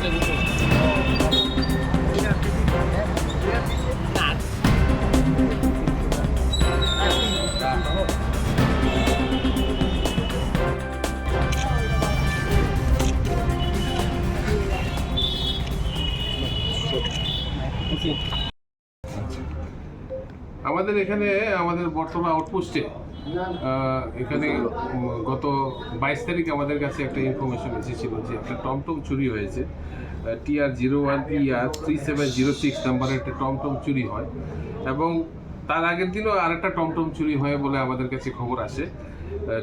আমাদের এখানে আমাদের বর্তমান আউটপোস্টে এখানে গত 22 তারিখ আমাদের কাছে একটা ইনফরমেশন এসেছিল যে একটা টমটম চুরি হয়েছে। TR01ER 3706 নাম্বারের একটা টমটম চুরি হয় এবং তার আগের দিনও আরেকটা টমটম চুরি হয় বলে আমাদের কাছে খবর আসে,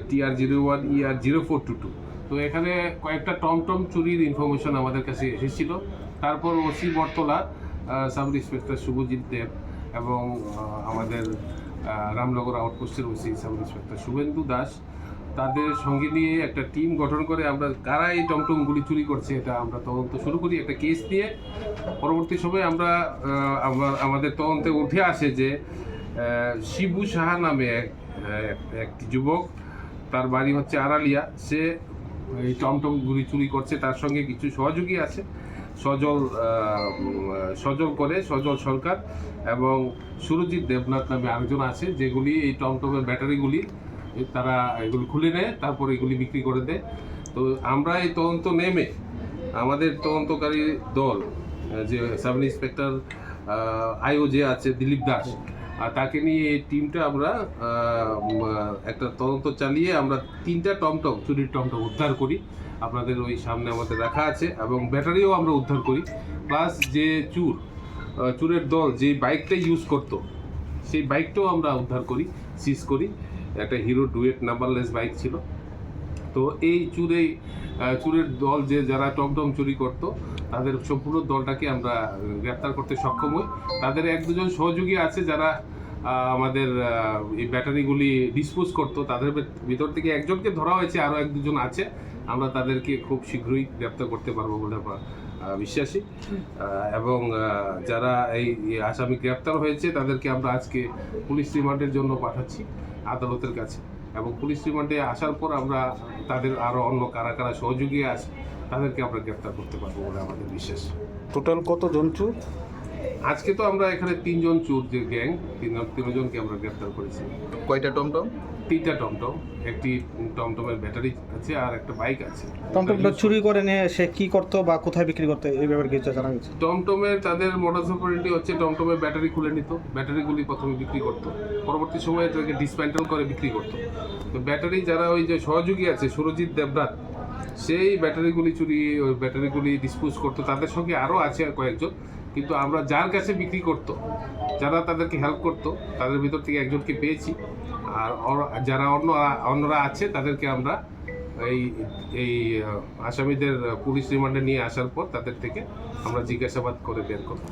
TR01ER 0422। তো এখানে কয়েকটা টমটম চুরির ইনফরমেশন আমাদের কাছে এসেছিল। তারপর OC Battala sub inspector Subhajit Deb এবং আমাদের রামনগর আউটপোস্টের OC sub inspector Subhendu Das তাদের সঙ্গে নিয়ে একটা টিম গঠন করে আমরা কারা এই টমটমগুলি চুরি করছে এটা আমরা তদন্ত শুরু করি একটা কেস দিয়ে। পরবর্তী সময়ে আমরা আমাদের তদন্তে উঠে আসে যে শিবু সাহা নামে একটি যুবক, তার বাড়ি হচ্ছে আড়ালিয়া, সে এই টমটমগুলি চুরি করছে। তার সঙ্গে কিছু সহযোগী আছে, সজল সরকার এবং সুরজিৎ দেবনাথ নামে আরেকজন আছে, যেগুলি এই টমটমের ব্যাটারিগুলি তারা এগুলি খুলে নেয়, তারপর এগুলি বিক্রি করে দেয়। তো আমরা এই তদন্ত নেমে আমাদের তদন্তকারী দল যে সাব ইন্সপেক্টর আইও যে আছে দিলীপ দাস, আর তাকে নিয়ে এই টিমটা আমরা একটা তদন্ত চালিয়ে আমরা 3টা টমটম চুরির টমটম উদ্ধার করি। আপনাদের ওই সামনে আমাদের রাখা আছে এবং ব্যাটারিও আমরা উদ্ধার করি। প্লাস যে চুরের দল যে বাইকটা ইউজ করতো সেই বাইকটাও আমরা উদ্ধার করি, সিজ করি। একটা হিরো ডুয়েট নাম্বারলেস বাইক ছিল। তো এই চুরের দল যারা টমটম চুরি করত তাদের সম্পূর্ণ দলটাকে আমরা গ্রেপ্তার করতে সক্ষম হই। তাদের 1-2জন সহযোগী আছে যারা আমাদের এই ব্যাটারিগুলি ডিসপোজ করতো, তাদের ভিতর থেকে একজনকে ধরা হয়েছে, আরও 1-2জন আছে। আমরা তাদেরকে খুব শীঘ্রই গ্রেপ্তার করতে পারবো বলে আমরা বিশ্বাসী। এবং যারা এই আসামি গ্রেপ্তার হয়েছে তাদেরকে আমরা আজকে পুলিশ রিমান্ডের জন্য পাঠাচ্ছি আদালতের কাছে, এবং পুলিশ রিমান্ডে আসার পর আমরা তাদের আরও অন্য কারা কারা সহযোগী আছে তাদেরকে আমরা গ্রেপ্তার করতে পারবো বলে আমাদের বিশ্বাস। টোটাল কতজন চোর? আজকে তো আমরা এখানে 3জন চোর যে গ্যাং, 3জনকে আমরা গ্রেপ্তার করেছি। কয়টা টমটম? 3টা টমটম, একটি টমটমের ব্যাটারি আছে আর একটা বাইক আছে। টমটমটা চুরি করে নিয়ে সে কি করতো বা কোথায় বিক্রি করতো এই ব্যাপারে কিছু জানা গেছে? টমটমের তাদের মোডাস অপারেন্ডি হচ্ছে টমটমের ব্যাটারি খুলে নিত, ব্যাটারিগুলি প্রথমে বিক্রি করতো, পরবর্তী সময়ে এটাকে ডিসম্যান্টেল করে বিক্রি করতো। তো ব্যাটারি যারা ওই যে সহযোগী আছে সুরজিৎ দেবনাথ, সেই ব্যাটারিগুলি ডিসপোজ করতো। তাদের সঙ্গে আরও আছে কয়েকজন, কিন্তু আমরা যার কাছে বিক্রি করতো, যারা তাদেরকে হেল্প করতো, তাদের ভিতর থেকে একজনকে পেয়েছি। আর যারা অন্যরা আছে তাদেরকে আমরা এই আসামিদের পুলিশ রিমান্ডে নিয়ে আসার পর তাদের থেকে আমরা জিজ্ঞাসাবাদ করে বের করব।